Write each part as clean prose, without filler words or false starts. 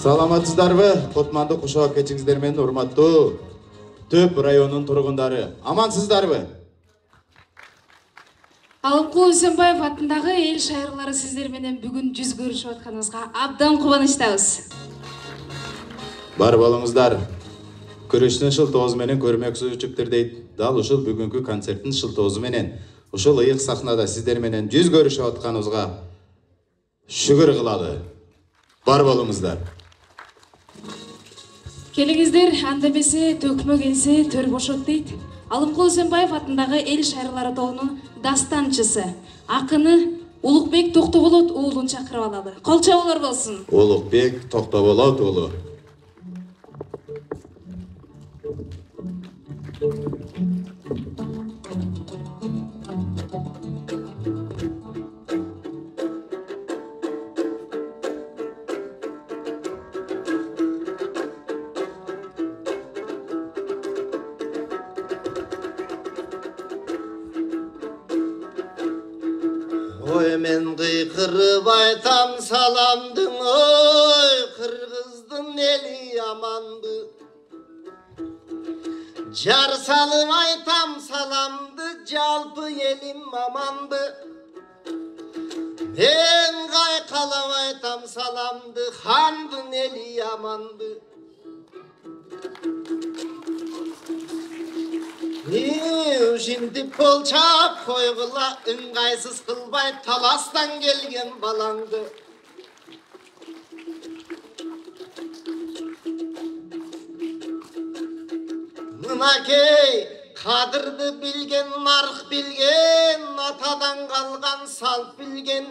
Саламатсыздарбы? Кутмандуу кушак кечиңиздер менен урматтуу Төп районунун тургундары. Амансыздарбы? Алымкул Үсөнбаев атындагы эл шайырлары сиздер менен бүгүн жүз көрүшүп атканыбызга абдан кубанычтабыз. Бар болуңуздар. Күрөштүн шылтоозу менен көрмөк сүйүүчүлөр дейт. Дал ушул бүгүнкү концерттин шылтоозу менен ушул ыйык сахнада сиздер менен жүз көрүшүп атканыбызга шүгүр кылалы. Бар болуңуздар. Келиңиздер, анда эмесе төкмө келсе төр бошот дейт. Алымкул Үсөнбаев атындагы эл шайырлары тобунун дастанчысы, акыны Улукбек Токтоболот уулун чакырып алалы. Кол чабуулар болсун. Улукбек Токтоболот уулу. Men kıykırıp aytam salamdın oy, Kırgızdın eli yamandı. Jar salıp aytam salamdı, jalpı elim amandı. Men kaykalap aytam salamdı, Handın eli yamandı. Şimdi polçap koygula, ыңгайсыз kılbay talastan gelgen balandı. Mınakey, kadırdı bilgen, nark bilgen, atadan kalgan salt bilgen.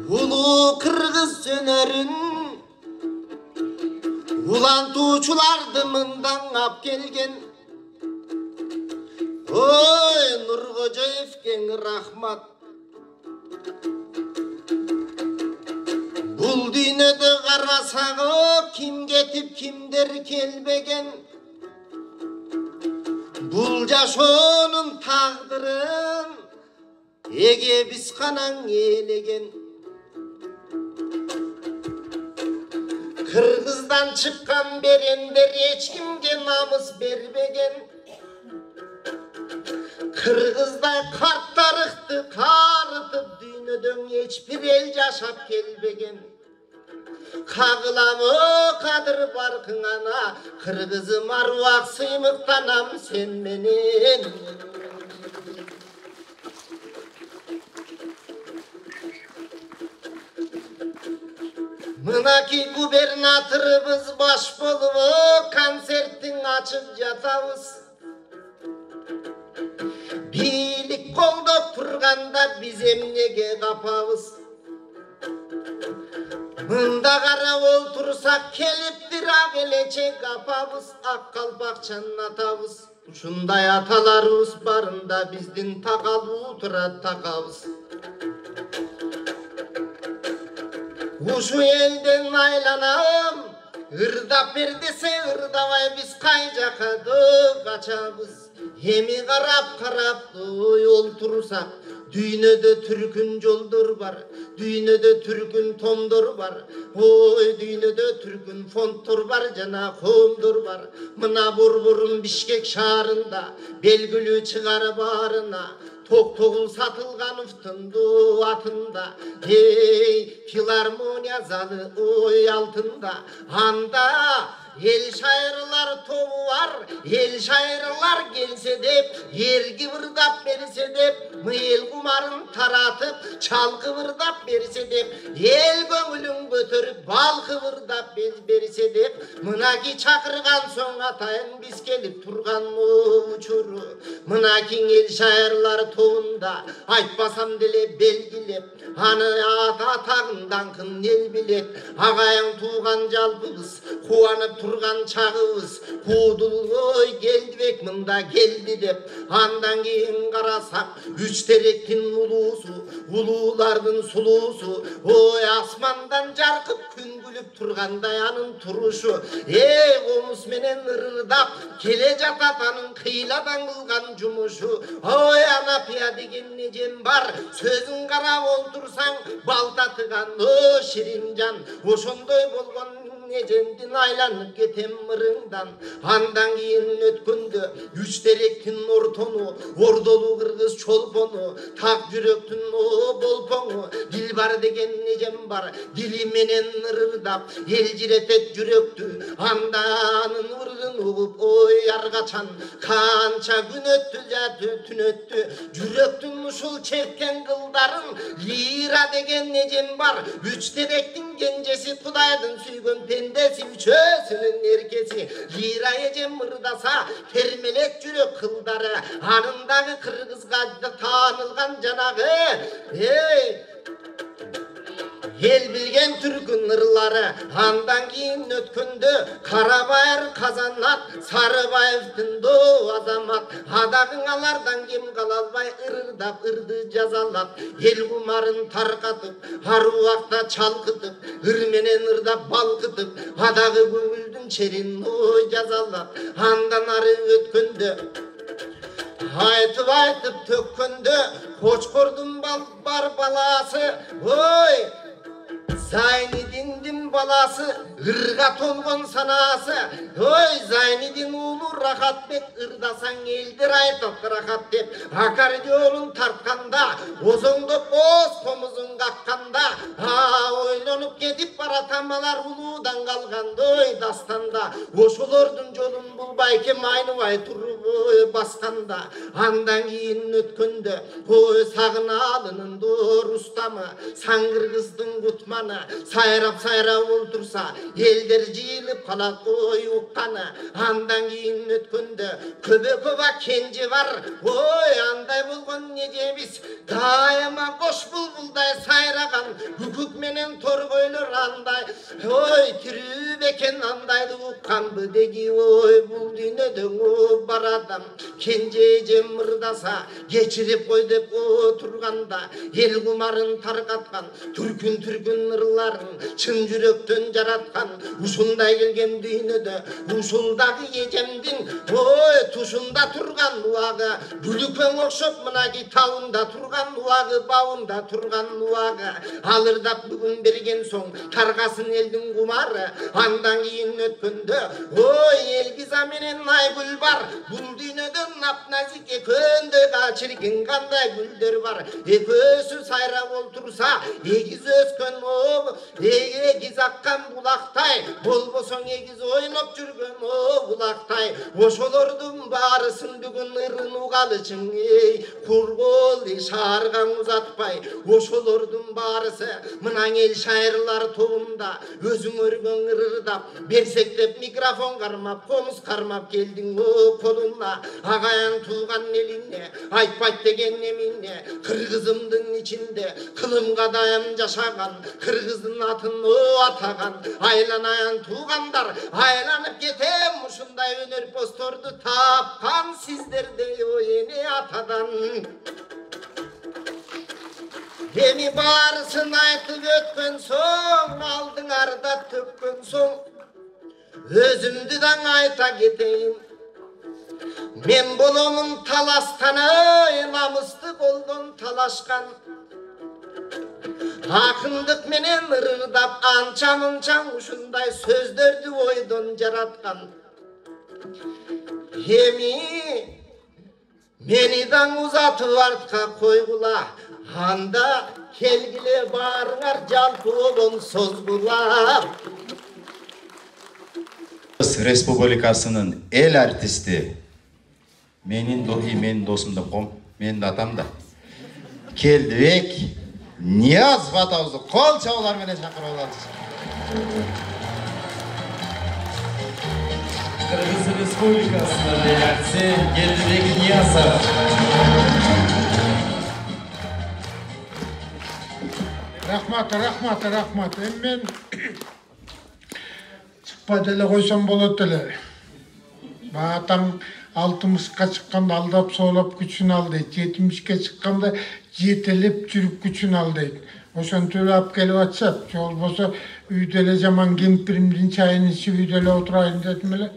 Ulu Kırgız sönörün, ulan tuğçulardı mından ap gelgen. Oy Nurkocaevken rahmat. Bul dünyada karasağı kim getip kimder kelbegen. Bul jaşonun tağdırın ege biz kanan elegen. Kırgızdan çıkan berender hiç kimge namus berbegen. Kırgızday kartlarıktı karıtıp dünyeden hiçbir el yaşap gelbegen. Kağılamı kadır barkın ana, Kırgızım arvak sıymıktanam sen menen. Mınaki gubernatörümüz baş bolup konsertin açıp yatabız. Bilik kolda turganda biz emnege kapabız. Mında kara oltursak keliptir ageleçe kapabız. Ak kalpakçanın atabız. Şunday atalarımız barında bizdin takal uturat takabız. Uşu elden aylanam, ırdap berdese ırdavay biz kaycakadı kaçabız. Hemi karap yol tursak, düğünede Türk'ün joldur var, düğünede Türk'ün tomdur var, oy düğünede Türk'ün fonttur var, jana komdur var. Mına burburun Bişkek şaarında, belgülü çıgar barına, Toktogul satılgan ıftındı atında, hey filarmonia zalı oy altında, anda el şairler tobu var, el şairler gelse de, yer kıvırdap berse de, mıyıl kumarın taratıp, çal kıvırdap berse de, el gömülün götürüp, bal kıvırdap berse de, mınaki çakırgan son atayın biz gelip turgan uçuru, mınaki el şairler tobunda, aytpasam dele belgilep, hani atağından kın el bilet, ağayın tuğan jalpыбыз, kuanıp турган чагыбыз куудулой келдибек мында келди деп. Андан кийин карасак үч теректин улуусу, улуулардын сулуусу, ой асмандан жаркып күн күлүп тургандай анын турушу. Комуз менен ырырдап келе жатат анын кыйладан кылган жумушу. Ой анапия деген нежем бар, сөзүн карап олтурсаң балтатыган о ширинжан. Ошондой болгон нежемдин айланып кетем мырыңдан. Андан кийин өткөндө үч теректин ортону, ордолу кыргыз чолпону, так жүрөктүн о болпоңу. Дилбар деген нежем бар, дили менен ырырдап элжиретет жүрөктү. Анданын ырын угуп ой аргачан канча күн өттү жаты түн өттү. Жүрөктүн ушул чеккен кылдарын лира деген нежем бар. Үч теректин кенжеси Кудайдын сүйгөн пендеси, үчөөсүнүн эркеси. Лира эжем мырдаса термелет жүрөк кылдары, анындагы кыргызга таанылган жанагы эл билген түркүн ырлары. Андан кийин өткөндө Карабайыр Казанат, Сарыбаевдин до азамат. Адагың алардан кем кала албай ырырдап ырды жазалап, эл кумарын таркатып, аруакта чалкытып, ыр менен ырдап балкытып, адагы көңүлдүн черин ой жазалап. Андан ары өткөндө айтып төккөндө Кочкордун бар баласы, ой Зайнидиндин баласы, ырга толгон санасы. Ой Зайнидин уулу Рахатбек, ырдасаң элдер айтып рахат деп. Аккордеонун тартканда, озоңдоп боз комузун какканда, ойлонуп кетип баратам алар улуудан калгандой дастанда. Ошолордун жолун булбайкем айныбай туруп басканда. Андан кийин өткөндө ой Сагынаалынын Рустамы, Саңгыргыздын Кутманы, сайрап олтурса элдер жыйылып калат ой укканы. Андан кийин өткөндө Көбөкова кенже бар, ой андай болгон нежебиз дайыма кош булбулдай сайраган. Күкүк менен торгойлор андай, ой тирүү бекен андайды укканбы деги. Ой бул дүйнөдө бар адам кенже эжем мырдаса кечирип кой деп отурганда, эл кумарын таркаткан түркүн ырларын чын жүрөктөн жараткан. Ушундай келген дүйнөдө ушулдагы эжемдин ой тушунда турган убагы, бүлүкөң окшоп мына китабында турган убагы, бабында турган убагы. Алырдап бүгүн берген соң таргасын элдин кумары. Андан кийин өткөндө ой Элгиза менен Айгүл бар, бул дүйнөдө нап-назик экөөндө чиркин кандай гүлдөр бар. Экөөсү сайрап олтурса эгиз өскөн эгиз аккан булактай, болбосоң эгиз ойноп жүргөн булактай. Ошолордун баарысын бүгүн ырын угалычың кургол шааргаң узатпай. Ошолордун баарысы мына эл шайырлар тобунда өзүң өргөн ырырдап берсек деп микрофон кармап, комуз кармап келдиң колуна. Агаяң туулган элине айтпайт деген эмине, кыргызымдын ичинде кылымга дайым жашаган, кыргыздын атын атаган. Айланайын туугандар, айланып кетем ушундай өнөрпостторду тапкан сиздердей эне атадан. Эми баарысын айтып өткөн соң, алдыңарда төккөн соң, өзүмдү даң айта кетейин. Мен боломун таластаны, намысты колдон талашкан. Акындык менен ырырдап анча-мынча ушундай сөздөрдү ойдон жараткан. Эми мени даң узатып артка койгула, анда келгиле баарыңар жалпы болон созгула. Республикасынын эл артисти, менин досум да ком, менин атам да Келдибек Ниязов атабызды кол чабуулар менен чакырып алабыз. Кыргыз Республикасынын эл артисти Келдибек Ниязов. Рахмат. Мен чыкпай деле койсом болот эле. Батаң 60-ка чыкканда алдап соолап күчүн ал дейт. 70-ке чыкканда жетелеп жүрүп күчүн ал дейт. Ошентип алып келип атышат. Же болбосо үйдө эле жаман кемпиримдин чайын ичип үйдө эле отурайын дедим эле.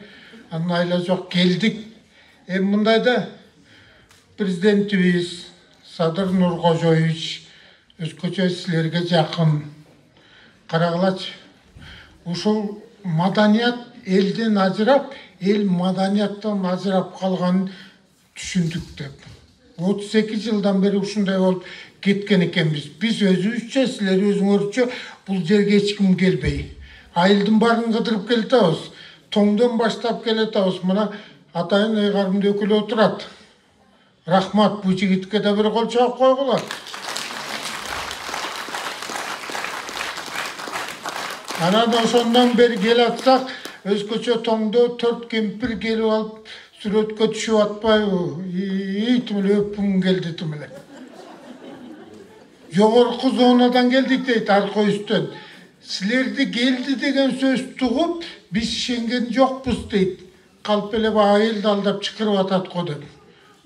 Анан айла жок келдик. Эми мындайда президентибиз Садыр Нуркожоевич өзгөчө силерге жакын. Карагылачы. Ушул маданият элден ажырап, эл маданияттан ажырап калганын түшүндүк деп. 32 жылдан бери ушундай болуп кеткен экенбиз. Биз өзүбүзчө, силер өзүңөрчө бул жерге эч ким келбей. Айылдын баарын кыдырып келатабыз. Тоңдон баштап келатабыз. Мына атайын ыйгарымды өкүлү отурат. Рахмат, бу жигитке да бир кол чаап койгула. Анан ошондон бери келатсак, өзгөчө тоңдо 4 кемпир келип алып сүрөткө түшүп атпайбы? Тимеле өпүм келди тимеле. Жогорку зонадан келдик дейт арка үстөн. Силерди келди деген сөздү угуп, биз ишенген жокпуз дейт. Калп эле айылды алдап чакырып атат го деп.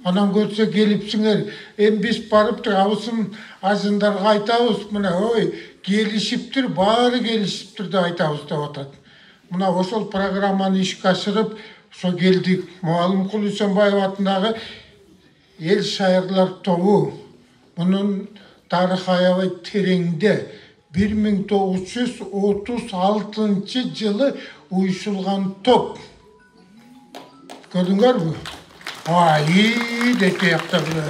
Анан көрсө келипсиңер, эми биз барып абысын ажындарга айтабыз, мына ой, келишиптир, баары келишиптир деп айтабыз деп атат. Мына ошол программаны ишке ашырып, ошо келдик. Муалим Үсөнбаев атындагы эл шайырлар тобу. Мунун тарыхы аябай тереңде. 1936 жылы уюшулган топ. Көрдүңөрбү? Деп аякта биле.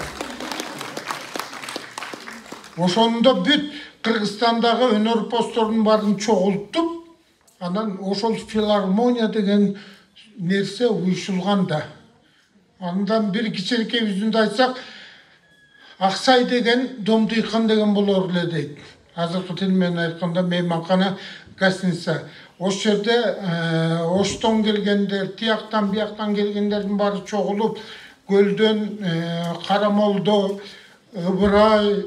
Ошондо бүт Кыргызстандагы өнөр постордун баарын чогултуп, анан ошол филармония деген нерсе уюшулган да. Андан бир кичинекей үзүндү айтсак, Аксай деген Домдыйкан деген болор эле дейт. Азыркы тил менен айтканда мейманкана гостиница. Ошол жерде Оштон келгендер, тияктан бияктан келгендердин баары чогулуп, көлдөн Карамолдо, Ыбырай,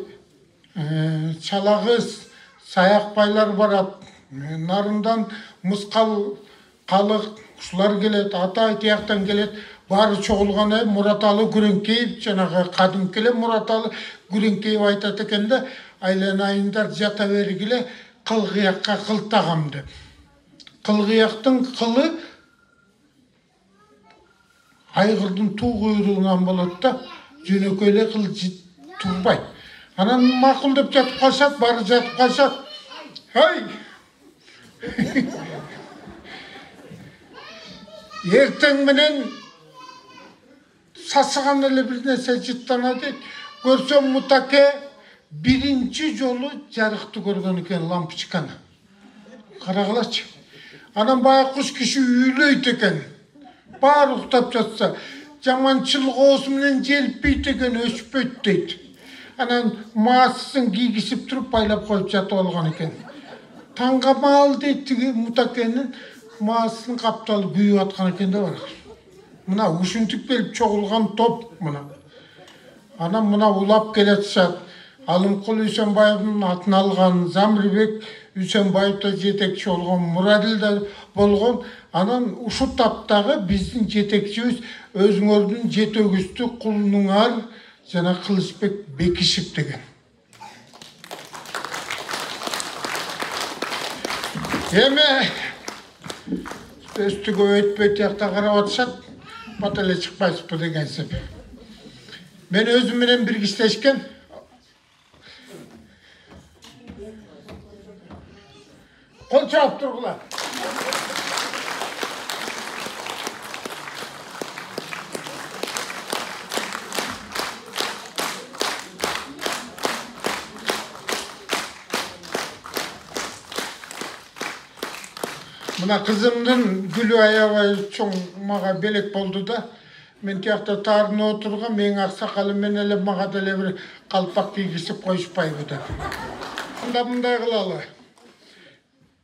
Чалагыз, Саякбайлар барат. Нарындан Мыскал, Калык, ушулар келет, Атай тияктан келет. Баары чогулган Мураталы Күреңкеев, жанагы кадимки эле Мураталы Күреңкеев айтат экен да, айланайындар жата бергиле кылгыякка кыл тагам деп. Кылгыяктын кылы айгырдын туу куйругунан болот да, жөнөкөй эле кыл турбайт. Анан макул деп жатып калышат, баары жатып калышат. Хай! Эртең менен сасыган эле бир нерсе жыттана дейт. Көрсөм Мутаке биринчи жолу жарыкты көргөн экен лампочканы. Карагылачы. Анан баягы куш киши үйлөйт экен. Баары уктап жатса, жаманчыл коосу менен желпийт экен, өчпөйт дейт. Анан маасын кийгизип туруп байлап коюп жатып алган экен. Таңга маал дейт, тиги Мутакенин маасын капталы күйүп аткан экен да бар. Мына ушинтип келип чогулган топ мына. Анан мына улап келатышат. Алымкул Үсөнбаевдин атын алган, Замирбек Үсөнбаев да жетекчи болгон, Мурадил да болгон. Анан ушу таптагы биздин жетекчибиз өзүңөрдүн жетөгүстү кулунуңар жана Кылычбек Бекишев деген. Эми өстүгө өтпөй тиякта карап атышат. Бат эле чыкпайсызбы дегенсип. Мен өзүм менен биргиштешкен. Кол чаап тургула. Мына кызымдын гүлү аябай чоң мага белек болду да. Мен тиякта таарына отурган, менин аксакалым менен эле мага деле бир калпак кийгизип коюшпайбы деп. Анда мындай кылалы.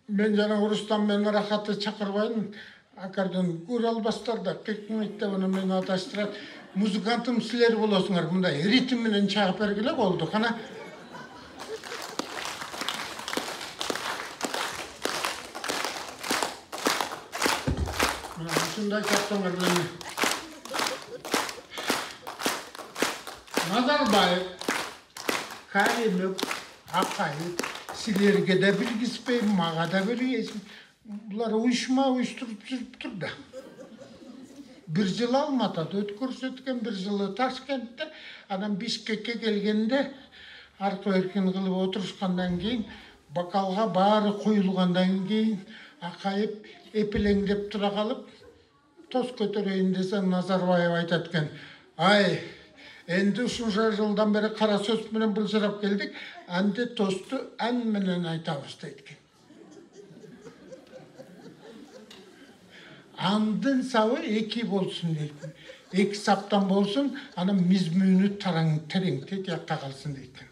Мен жана Урустам менен Рахатты чакырбайын. Аккордеон көрө албастар да, кекмейт деп аны мени адаштырат. Музыкантым силер болосуңар, мындай ритм менен чагып бергиле болду. Кана Şunda kaptanlarını. Nazarbayev, Karimov, Akayev, silerge de bilgispey, mağa da bilgispey. Bunlar uyuşturup durdu. Bir yıl Almatı'da ötkürsetken, bir yılı Taşkent'te, adam Bişkek'e gelgende, arka erken kılıp oturuşkandan keyin, bakalga bari koyulgandan keyin, Akayev epilengdep tura kalıp, toz kötüreyin desen Nazarbayev aytatken, ay, endi uşunca yıldan beri kara söz menen bılжырап keldik, andi tostu en menen aytabыз deytken. Andın savı eki bolsun deytken. Eki saptan bolsun, ana mizmüğünü tereң deyt, yakta kalsın deytken.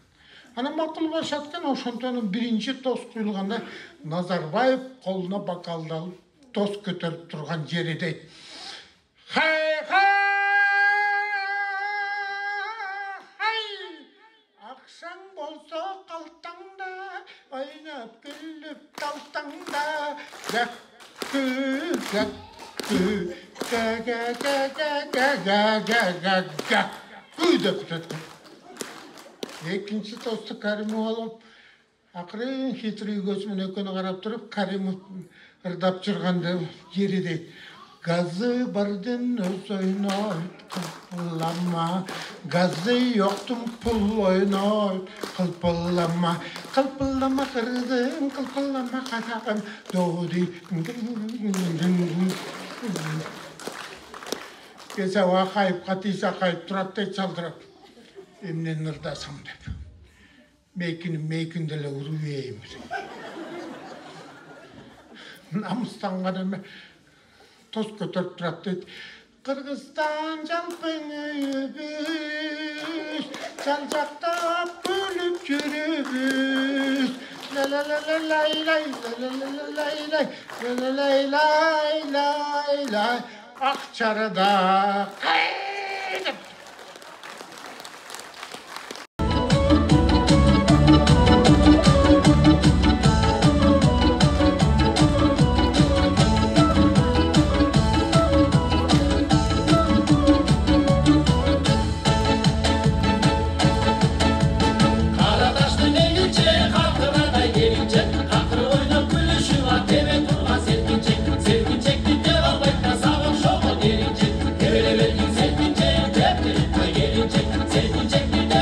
Ana makul başatken, oşontonun birinci toz kuyulganda Nazarbayev koluna bakaldı alıp, toz kötörüp turgan jeri deyt. Hay hay! Akşam bolsa kaltanda, oynap gülüp daltanda, gakkı, gakkı, ga ga ga ga ga ga ga ga ga dep tuttum. Ekinci tostu Karimov alıp, akırın hitri gözümün ökünü karap durup, Karimov ırdap çırgandı yeri deyt. Gazı bardın öz oynayıp kılpıllama, gazı yoktum pul oynayıp kılpıllama, kılpıllama kırdım, kılpıllama kadağım doğdu. Gese vakayıp katıysa kayıp duratтай çaldırıp, emnen ırdasam dep. Meykindele uruyeyim. Namustan kadar toz kötörüp turat deyt. Kırgızstan jalpıngıbız, jaljaqtap bölüp жүрүбүz. La la la la lay lay, la la la la lay lay, la la lay lay lay lay. Akçarıda kaydım. Selkince, keptirip koy gelince, selkince bir de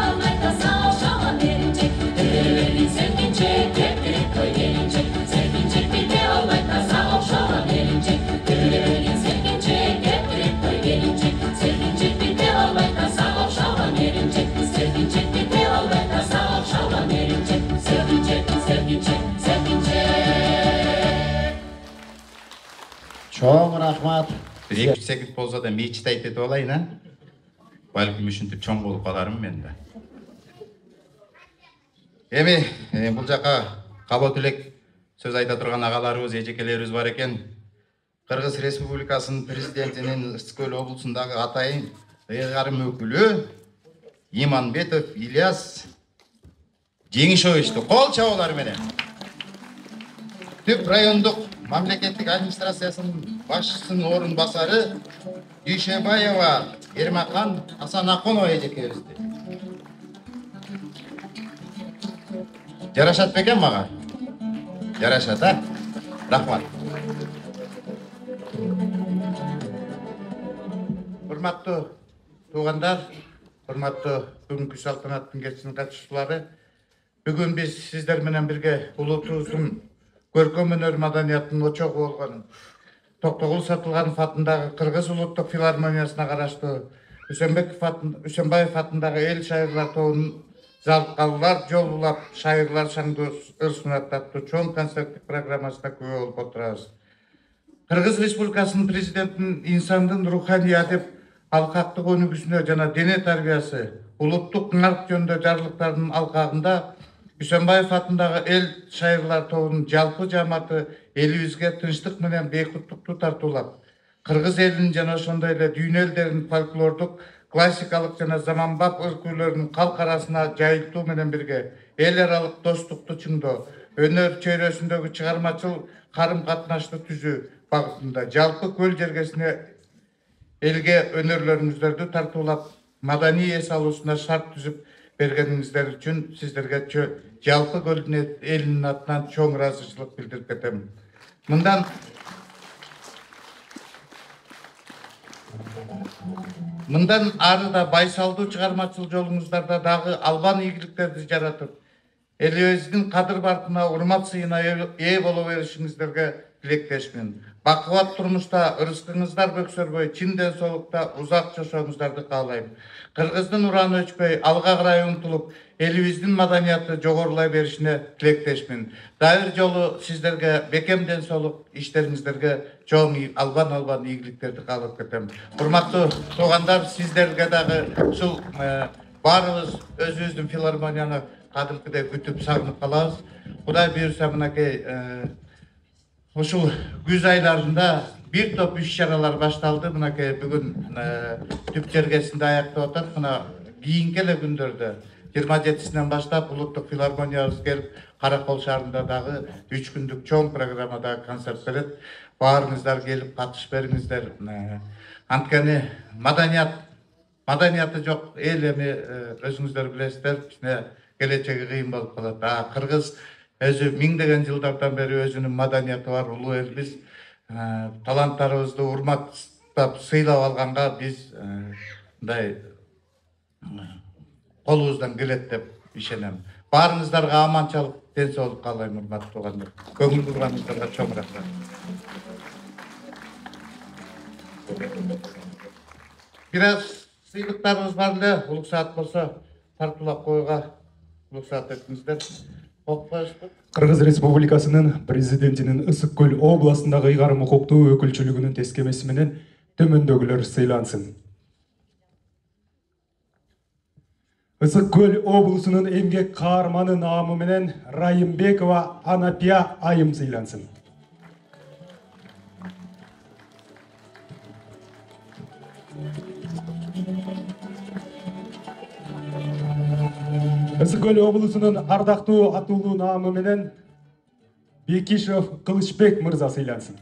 olmakta sağ ol şaman derim. Чоң рахмат. Bir 2-8 bolsa da mechit aytып olayın ha. Balkim ушинтип чоң болуп калармын мен да. Эми бул жака кабыл тилек сөз айта турган агаларыбыз, эжекелерибиз бар экен. Кыргыз Республикасынын президентинин Ысык-Көл облусундагы атайын ыйгарым өкүлү Иманбетов Ильяс Жеңишовичти кол чабуулар менен Түп райондук мамлекеттик администрациясынын башчысынын орун басары Дүйшебаева Ермахан Асанакунова эжекебизди. Жарашат бекен мага? Жарашат, а? Рахмат. Урматтуу туугандар, урматтуу бүгүнкү салтанаттын кечинин катышуучулары, бүгүн биз сиздер менен бирге улуубуздун көркөм өнөр маданиятынын очогу болгон Токтогул Сатылганов атындагы Кыргыз улуттук филармониясына караштуу Үсөнбаев атындагы эл шайырлар тобунун Залкаллар жол булап шайырлар шаңдуу ырсын аттуу чоң концерттик программасына күбө болуп отурабыз. Кыргыз Республикасынын президентинин инсандын руханий адеп алкактык өнүгүүсүнө жана дене тарбиясы, улуттук нарк жөнүндө жарлыктардын алкагында Үсөнбаев атындагы эл шайырлар тобунун жалпы жааматы элибизге тынчтык менен бейкуттукту тартуулап, кыргыз элинин жана ошондой эле дүйнө элдеринин фольклордук, классикалык жана заманбап өркүүлөрүнүн калк арасына жайылтуу менен бирге эл аралык достукту чыңдоо, өнөр чөйрөсүндөгү чыгармачыл карым-катнашты түзүү багытында жалпы көл жергесине элге өнөрлөрүңүздөрдү тартуулап, маданий эс алуусуна шарт түзүп бергениңиздер үчүн сиздерге жалпы көл элинин атынан чоң ыраазычылык билдирип кетем. Мындан ары да байсалдуу чыгармачыл жолуңуздарда дагы албан ийгиликтерди жаратып, элибиздин кадыр баркына, урмат сыйына ээ боло беришиңиздерге тилектешмин. Бакубат турмушта ырыскыңыздар бөксөрбөй, чын ден соолукта узак жашооңуздарды каалайм. Кыргыздын ураны өчпөй, алга карай умтулуп, элибиздин маданияты жогорулай беришине тилектешмин. Дайыр жолу сиздерге бекем ден соолук, иштериңиздерге чоң албан ийгиликтерди каалап кетем. Урматтуу туугандар, сиздерге дагы ушул баарыбыз өзүбүздүн филармонияны кадимкидей күтүп сагынып калабыз. Кудай буйрса мынакей ушул күз айларында бир топ иш-чаралар башталды. Мынакей бүгүн түп жергесинде аяктап атат. Мына кийинки эле күндөрдө 27-синен баштап улуттук филармониябыз келип, Каракол шаарында дагы 3 күндүк чоң программада концерт берет. Баарыңыздар келип катышып бериңиздер. Анткени маданияты жок эл эми өзүңүздөр билесиздер, кичине келечеги кыйын болуп калат. Кыргыз өзү миңдеген жылдардан бери өзүнүн маданияты бар улуу элбиз. Таланттарыбызды урматтап, сыйлап алганга биз мындай колубуздан келет деп ишенем. Баарыңыздарга аманчылык, ден соолук каалайм, урматтуу туугандар. Көңүл бурганыңыздарга чоң рахмат. Бир аз сыйлыктарыбыз бар эле, улук саат болсо тартуулап коюуга уруксат этиңиздер. Кыргыз Республикасынын президентинин Ысык-Көл областындагы ыйгарым укуктуу өкүлчүлүгүнүн тескемеси менен төмөндөгүлөр сыйлансын. Ысык-Көл облусунун эмгек каарманы наамы менен Райымбекова Анапия айым сыйлансын. Ысык-Көл облусунун ардактуу атуулуу наамы менен Бекишев Кылычбек мырза сыйлансын.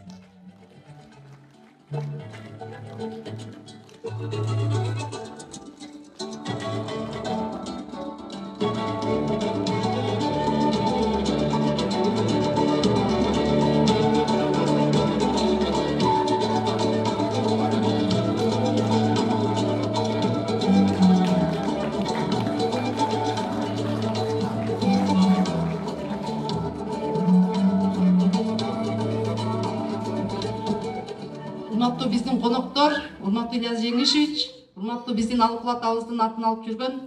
Урматтуу биздин коноктор, урматтуу Ильяс Жеңишевич, урматтуу биздин Алыкулат абыздын атын алып жүргөн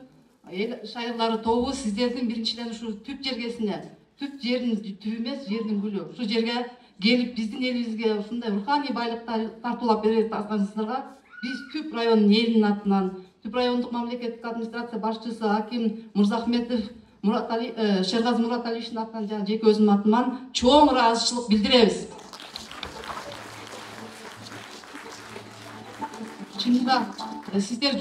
эл шайырлары тобу, сиздердин биринчиден ушу түп жергесине, түп жердин түбү эмес, жердин гүлү. Ушу жерге келип биздин элибизге ушундай руханий байлыктар тартуулап бере жаткансыздарга биз Түп районунун элинин атынан, Түп райондук мамлекеттик администрация башчысы Аким Мырзахметов Шергази Мураталиевичтин атынан жана жеке өзүмдүн атыман чоң ыраазычылык билдиребиз. Чынында сиздер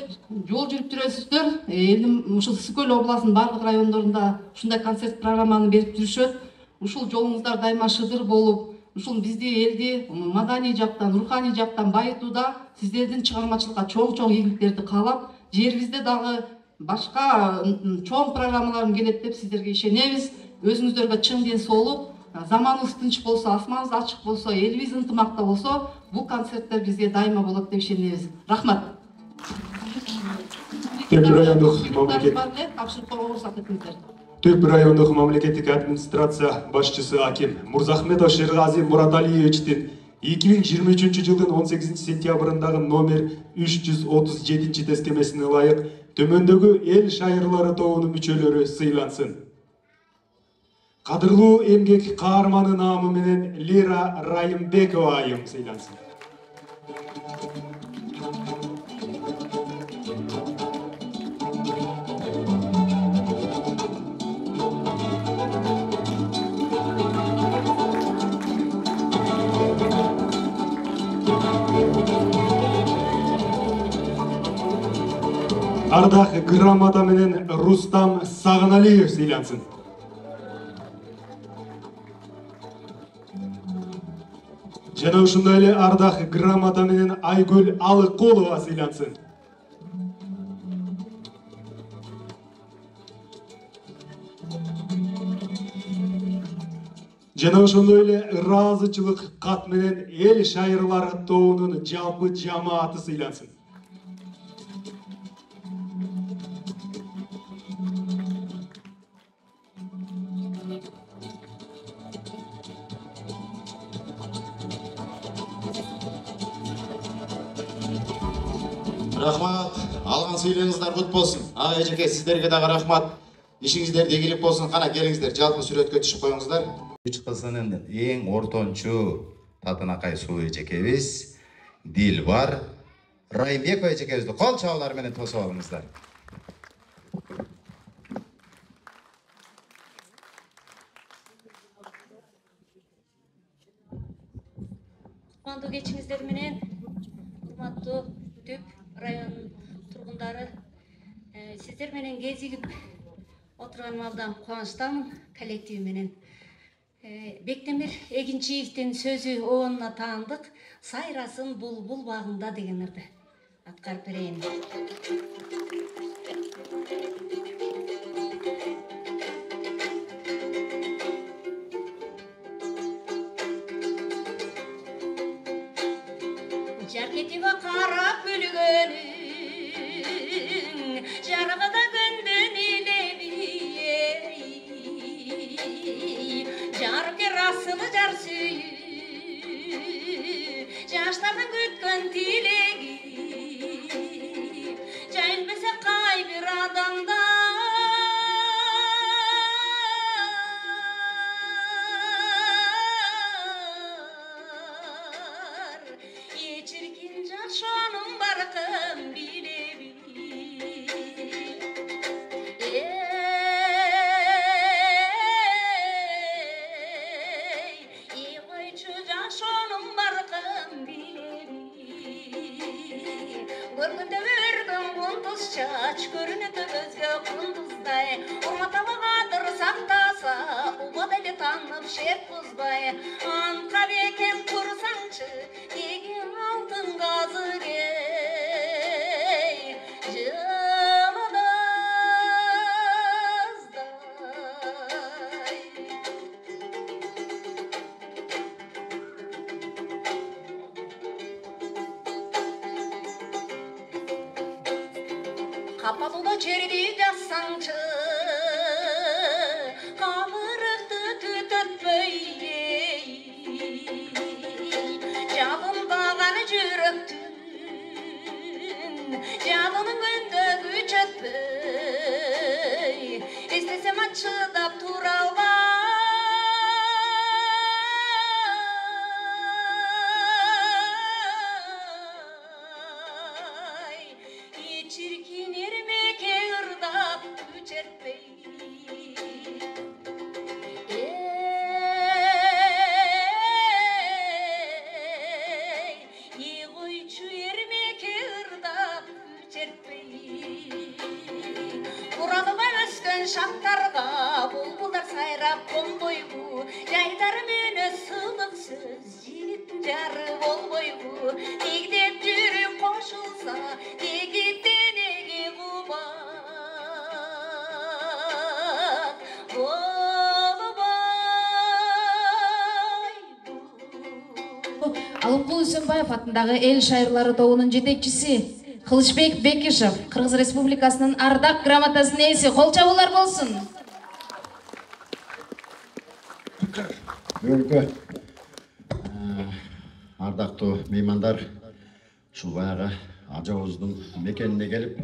жол жүрүп жүрөсүздөр, элдин ушул Ысык Көл областынын бардык райондорунда ушундай концерт программаны берип жүрүшөт. Ушул жолуңуздар дайыма шыдыр болуп, ушул бизди элди маданий жактан, руханий жактан байытууда сиздердин чыгармачылыкка чоң ийгиликтерди каалап, жерибизде дагы башка чоң программаларым келет деп сиздерге ишенебиз. Өзүңүздөргө чың ден соолук, заманыбыз тынч болсо, асманыбыз ачык болсо, элибиз ынтымакта болсо, бул концерттер бизге дайыма болот деп ишенебиз. Рахмат. Түп райондук мамлекеттик администрация башчысы Аким Мурзахметов Шергази Мураталиевичтин 2023-жылдын 18 сентябрындагы номер 337 тескемесине ылайык төмөндөгү эл шайырлары тобунун мүчөлөрү сыйлансын. Кадырлуу эмгек каарманы наамы менен Лира Райымбекова айым сыйлансын. Ардак грамота менен Рустам Сагыналиев сыйлансын. Жана ушундай эле ардак грамота менен Айгүл Алыкулова сыйлансын. Жана ошондой эле ыраазычылык кат менен эл шайырлары тобунун жалпы жамааты сыйлансын. Рахмат, алган сыйлыгыңыздар кут болсун. Ага эжеке, сиздерге дагы рахмат. Ишиңиздер дегилип болсун. Кана келиңиздер, жалпы сүрөткө түшүп коюңуздар. 3 кызынын эң ортончу татынакай суу эжекебиз Дилбар Райымбекова эжекебизди кол чабуулар менен тосуп алыңыздар. Кутмандуу кечиңиздер менен, урматтуу Түп районунун тургундары, сиздер менен кезигип отурганыма абдан кубанычтамын коллективи менен. Бектемир Эгинчиевдин сөзү оонуна таандык, сайрасын булбул багында деген ырды аткарып берейин. Жаркетиге карап күлгөнүң, жарыгыда көндөн илеби. Жар керасыны жар сүйүү, жаштардын күткөн тилеги. Жайылбесе кай бир адамда şonun barkım bilebi. Ey koyçuca şonun barkım bilebi. Görgünde verdim kunduz çaç, görünüdü gözge kunduzday. Urmatalı kadır saktasa, ubad eli tanıp şep buzbay. Anka beken kursançı, egen altın gazı gey. Jılmadazday. Kapalıda çeridi yazsançı, kavırıktı tütötmöy. Жалын бағаны жүрөктүн, жалынын көндөгү чөтпөй. Эстесем ачыдап тура албай. Алымкул Үсөнбаев атындагы эл шайырлары тобунун жетекчиси Кылычбек Бекишев Кыргыз Республикасынын ардак грамотасынын ээси. Кол чабуулар болсун. Өлкө ардактуу меймандар, ушул баягы ажабыздын мекенине келип,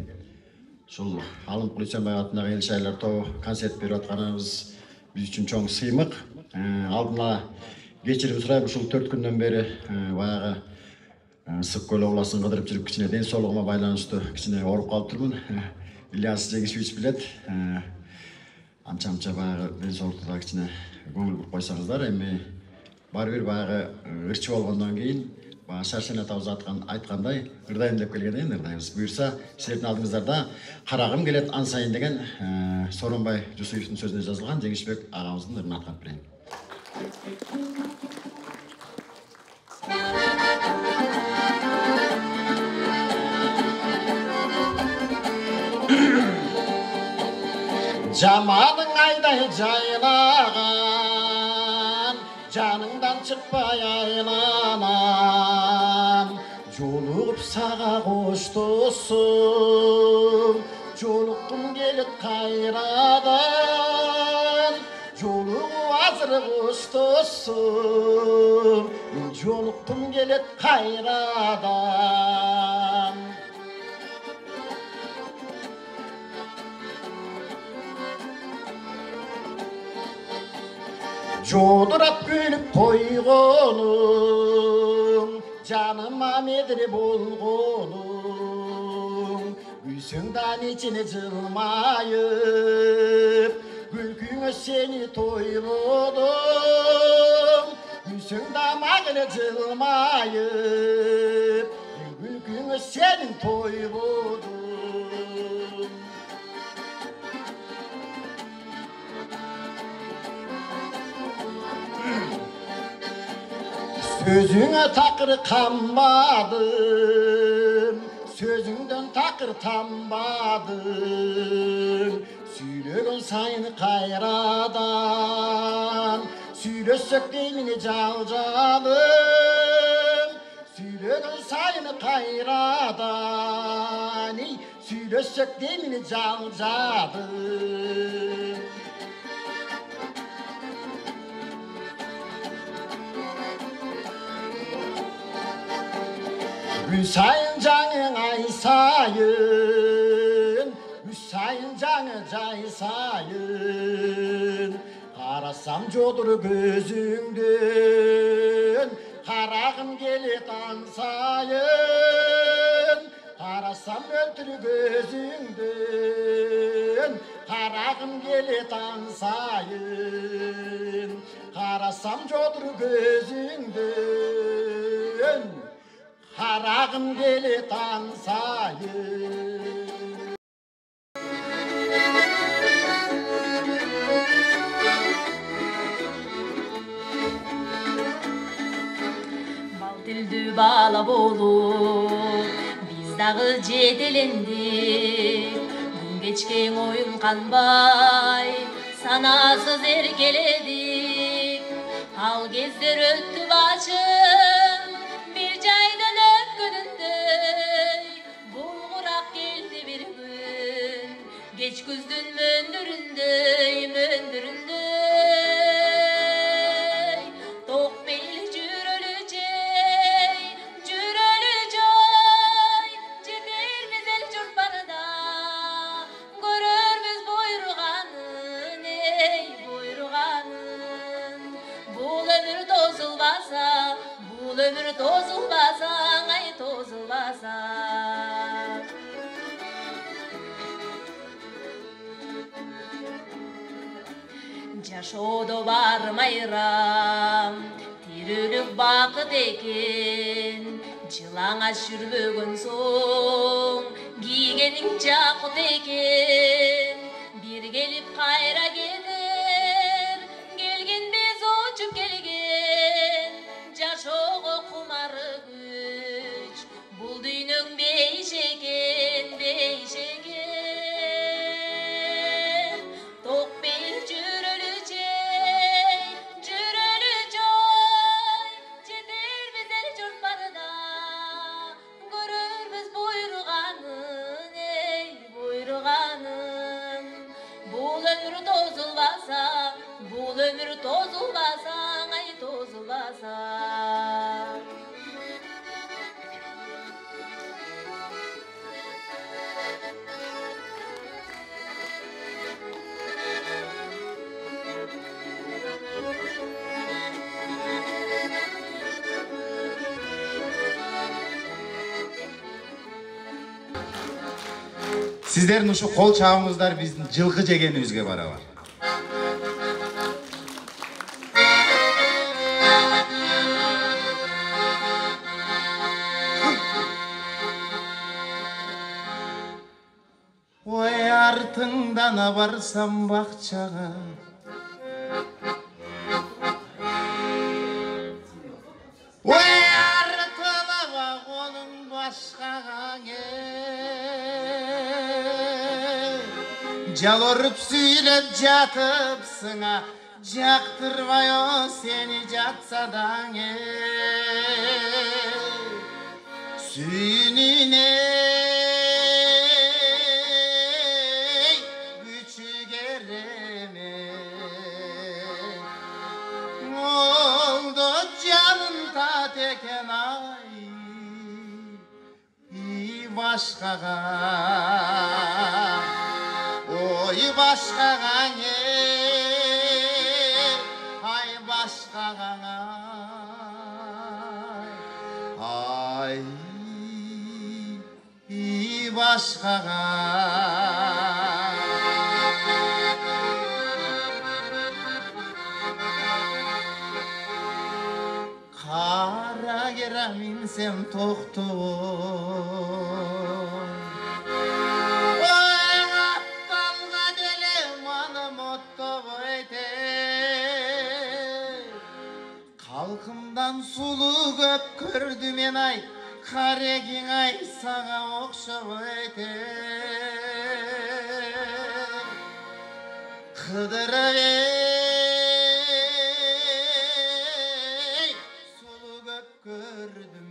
ушул Алымкул Үсөнбаев атындагы эл шайырлар тобу концерт берип атканыбыз биз үчүн чоң сыймык. Алдына кечирим сурайм, ушул 4 күндөн бери баягы Ысык көл областын кыдырып жүрүп кичине ден соолугума байланыштуу кичине ооруп калыптырмын. Ильяс Жеңишевич билет. Анча баягы ден соолукту да кичине көңүл буруп койсоңуздар. Эми баары бир баягы ырчы болгондон кийин баягы Шаршен атабыз айткандай, ырдайм деп келгенден ырдайбыз. Буюрса, силердин алдыңыздарда карагым келет ан сайын деген Сооронбай Жусуевдин сөзүнө жазылган Жеңишбек агабыздын ырын аткарып берейин. Жаманың айдай жайнаған, жаныңдан шықпай айланам. Жолығып саға қоштосым, жолыққым келет қайрадан. Жолығу азыр қоштосым, жолыққым келет қайрадан. Жодырап күліп қойғоның, жаныма медіре болғоның. Үйсіңдан ичіне жылмайып, күлкіңе сені тойлодым. Үйсіңда мағыны жылмайып, күлкіңе сенің тойлодым. Sözüne takır kanmadım, sözünden takır tanmadım. Söylegen sayın kayradan, söylesek deyimini calcalım. Söylegen sayın kayradan, söylesek deyimini calcalım. Hüsayin canın ay sayın, Hüsayin canı cay sayın. Karasam jodur gözüngden, karagım gelet ansayın. Karasam öldür gözüngden, karagım gelet ansayın. Karasam jodur gözüngden, karagım gelet ansayın. Bal tilдүү бала болуп биз дагы жетелендик. Күн кечкен оюн канбай санасыз эркеледик. Ал кездер өттү башым бир жайдан өткөнүндөй. Булгурак келди бир күн кеч күздүн мөндүрүндөй. Ток бейли жүрөлү жой, жетербиз эл журт барда. Көрөрбүз буйруганын, эй буйруганын. Бул өмүр тозулбаса, ай тозулбаса. Жашоодо бар майрам, тирүүлүк бакыт экен. Жылаңа жүрбөгөн соң, кийгениң жакут экен. Бир келип кайра кетер, келгенбиз учуп келген. Жашоого кумары күч, бул дүйнөң бейшекен, бейшекен. Ток бейли жүрөлү жой, жетербиз эл журт Сиздердин ушу кол чабыңыздар биздин жылкы жегенибизге барабар. Ой, артыңдан барсам бакчага, ой, артылыба колуң башкагаң, жалорып сүйлөп жатыпсыңа, жактырбай сени жатсадаң, сүйүнүнө başkaga, oy başkaga, ay başkaga, ay başkaga. Kara gera minsem toktur, halkımdan sulu köp kördüm en ay, karegin ay sağa okşap öte. Kıdırıp sulu köp kördüm.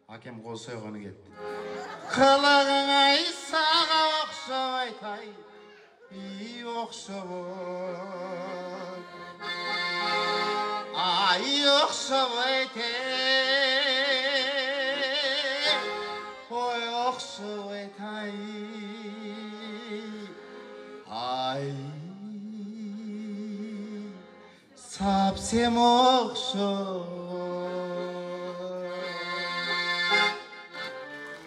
Hakem kol soyğanı gitti. Kılığın ay sağa okşap aytay, iyi okşap ay okşap ete, oy okşap etay, ay sapsem okşap.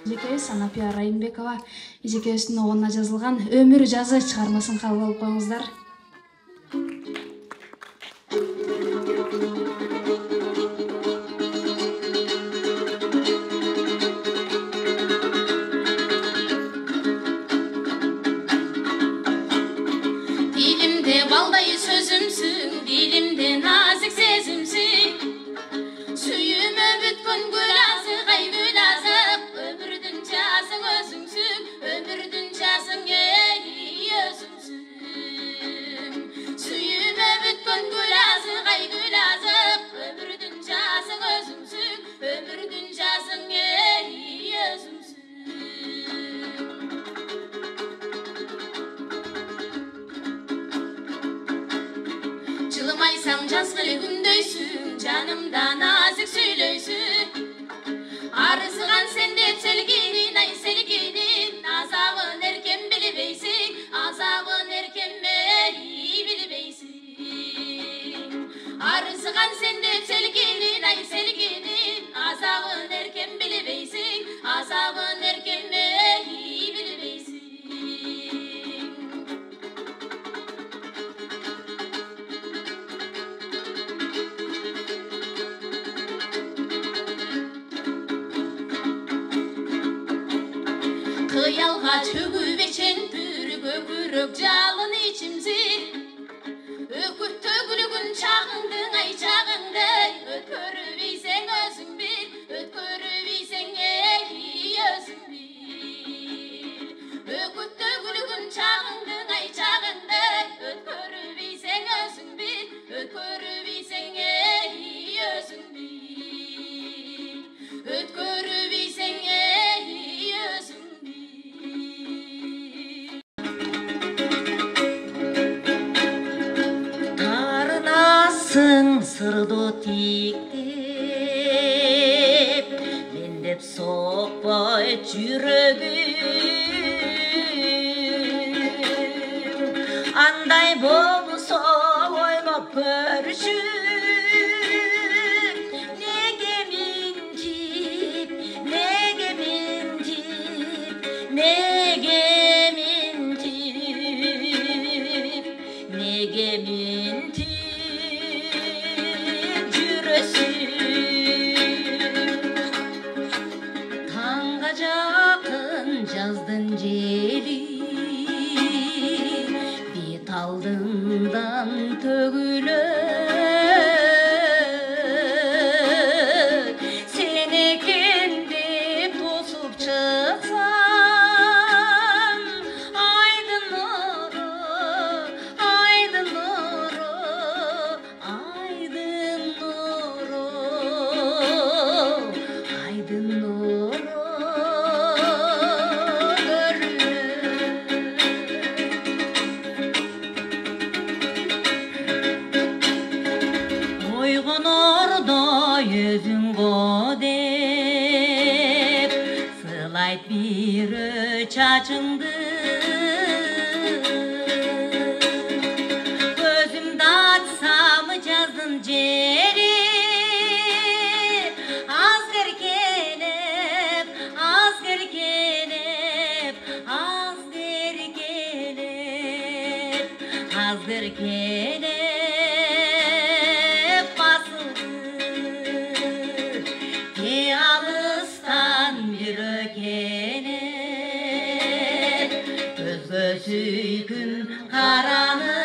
Эжекебиз Санапия Райымбекова эжекебиздин огуна жазылган Өмүр жазы чыгармасын кабыл алып коюңуздар. Dilimde balday sözümsün, dilimde nazik sezimsin. Suyumu bütkün gülazı, gay gülazı, ömürdün casın özüngsün, ömürdün casın özüngsün. Suyumu bütkün gülazı, gay gülazı, ömürdün casın özüngsün, ömürdün casın özüngsün. Çılımaysam жазгылы күндөйсүн, жанымда назик сүйлөйсүн. Арызган сен деп селгенин, ай селгенин, азабын эркем билбейсиң, азабын эркем билбейсиң. Арызган сен деп селгенин, ай селгенин, азабын эркем билбейсиң, азабын эркем билбейсиң. Kıyalga çögüp eçen pürük ökürük jalın içimsin. Ökür tögülügün çağındın ay çağınday, ötkörüp iysen özün bil, ötkörüp iysen özün bil. Ökür tögülügün çağındın ay çağınday, ötkörüp iysen özün bil, ötkörüp iysen özün bil. Ötkörüp iysen özün bil. Sırdı tiktip, mendep sokpa et yüreğim. Anday bolsa oylap görüşüm, nege mincip, nege hazır kelep basıldı ki alıstan bir ökene gözü gün karanı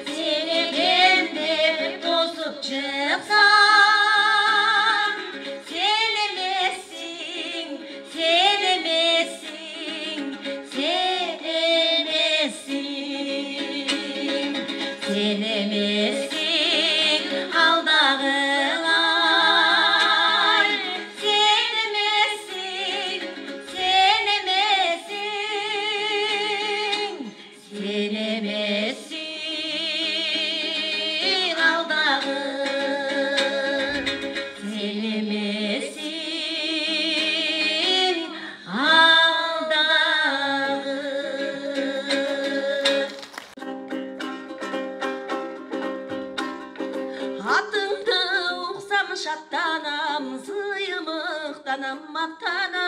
seni kendi bozup çıksan şattanam, sıyımıktanam, mattanam.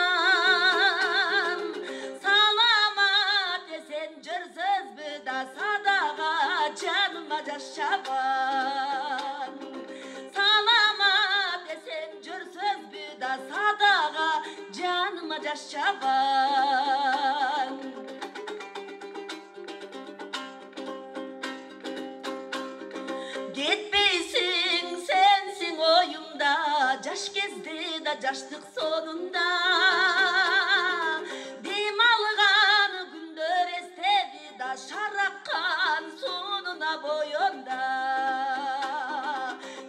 Salamat esen cırsız büda sadağa canıma yaşavan. Salamat esen cırsız büda sadağa canıma yaşavan. Gitmeysin sensin oyumda, yaş gezdi da yaşlık sonunda. Dim algan gündür estedi da şarrakkan sonuna boyunda.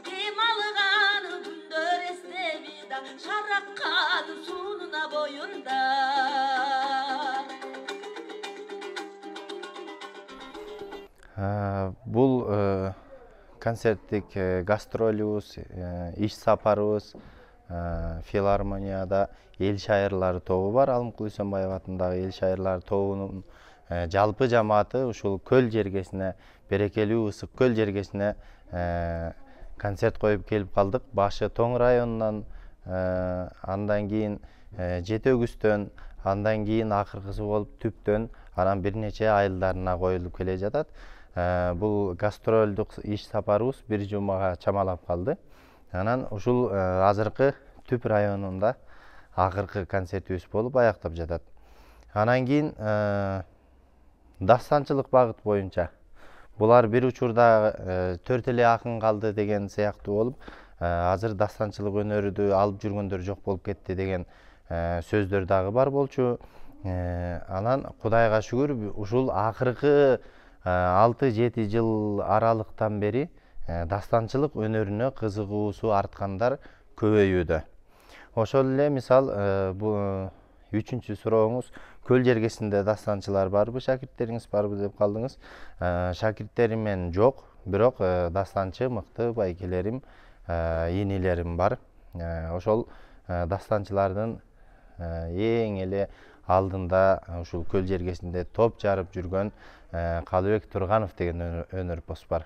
Dim algan gündür estedi da şarrakkan sonuna boyunda. Бұл концерттік гастролюбуз, иш сапарыбыз филармонияда эл шайырлары тобу бар. Алымкул Үсөнбаев атындагы эл шайырлары тобунун жалпы жамааты ушул көл жергесине, берекелүү ысык көл жергесине концерт коюп келип калдык. Башы Тоң районунан, андан кийин Жети Өгүстөн, андан кийин акыркысы болуп Түптөн, анан бир нече айылдарына коюлуп келе жатат. Бұл гастролдук иш сапарыбыз бир жумага чамалап калды. Анан ушул азыркы Түп районунда акыркы концертибиз болуп аяктап жатат. Анан кийин дастанчылык багыт боюнча булар бир учурда 4 эле акын калды деген сыяктуу болуп, азыр дастанчылык өнөрүдү алып жүргөндөр жок болуп кетти деген сөздөр дагы бар болчу. Анан Кудайга шүгүр ушул акыркы 6-7 жыл аралыктан бери дастанчылык өнөрүнө кызыгуусу арткандар көбөйүүдө. Ошол эле мисал бул 3-чү сурооңуз, көл жергесинде дастанчылар барбы, шакирттериңиз барбы деп калдыңыз. Шакирттерим мен жок, бирок дастанчы мыкты байкелерим, инилерим бар. Ошол дастанчылардын эң эле алдында ушул көл жергесинде топ жарып жүргөн Калыбек Турганов деген өнөрпоз бар.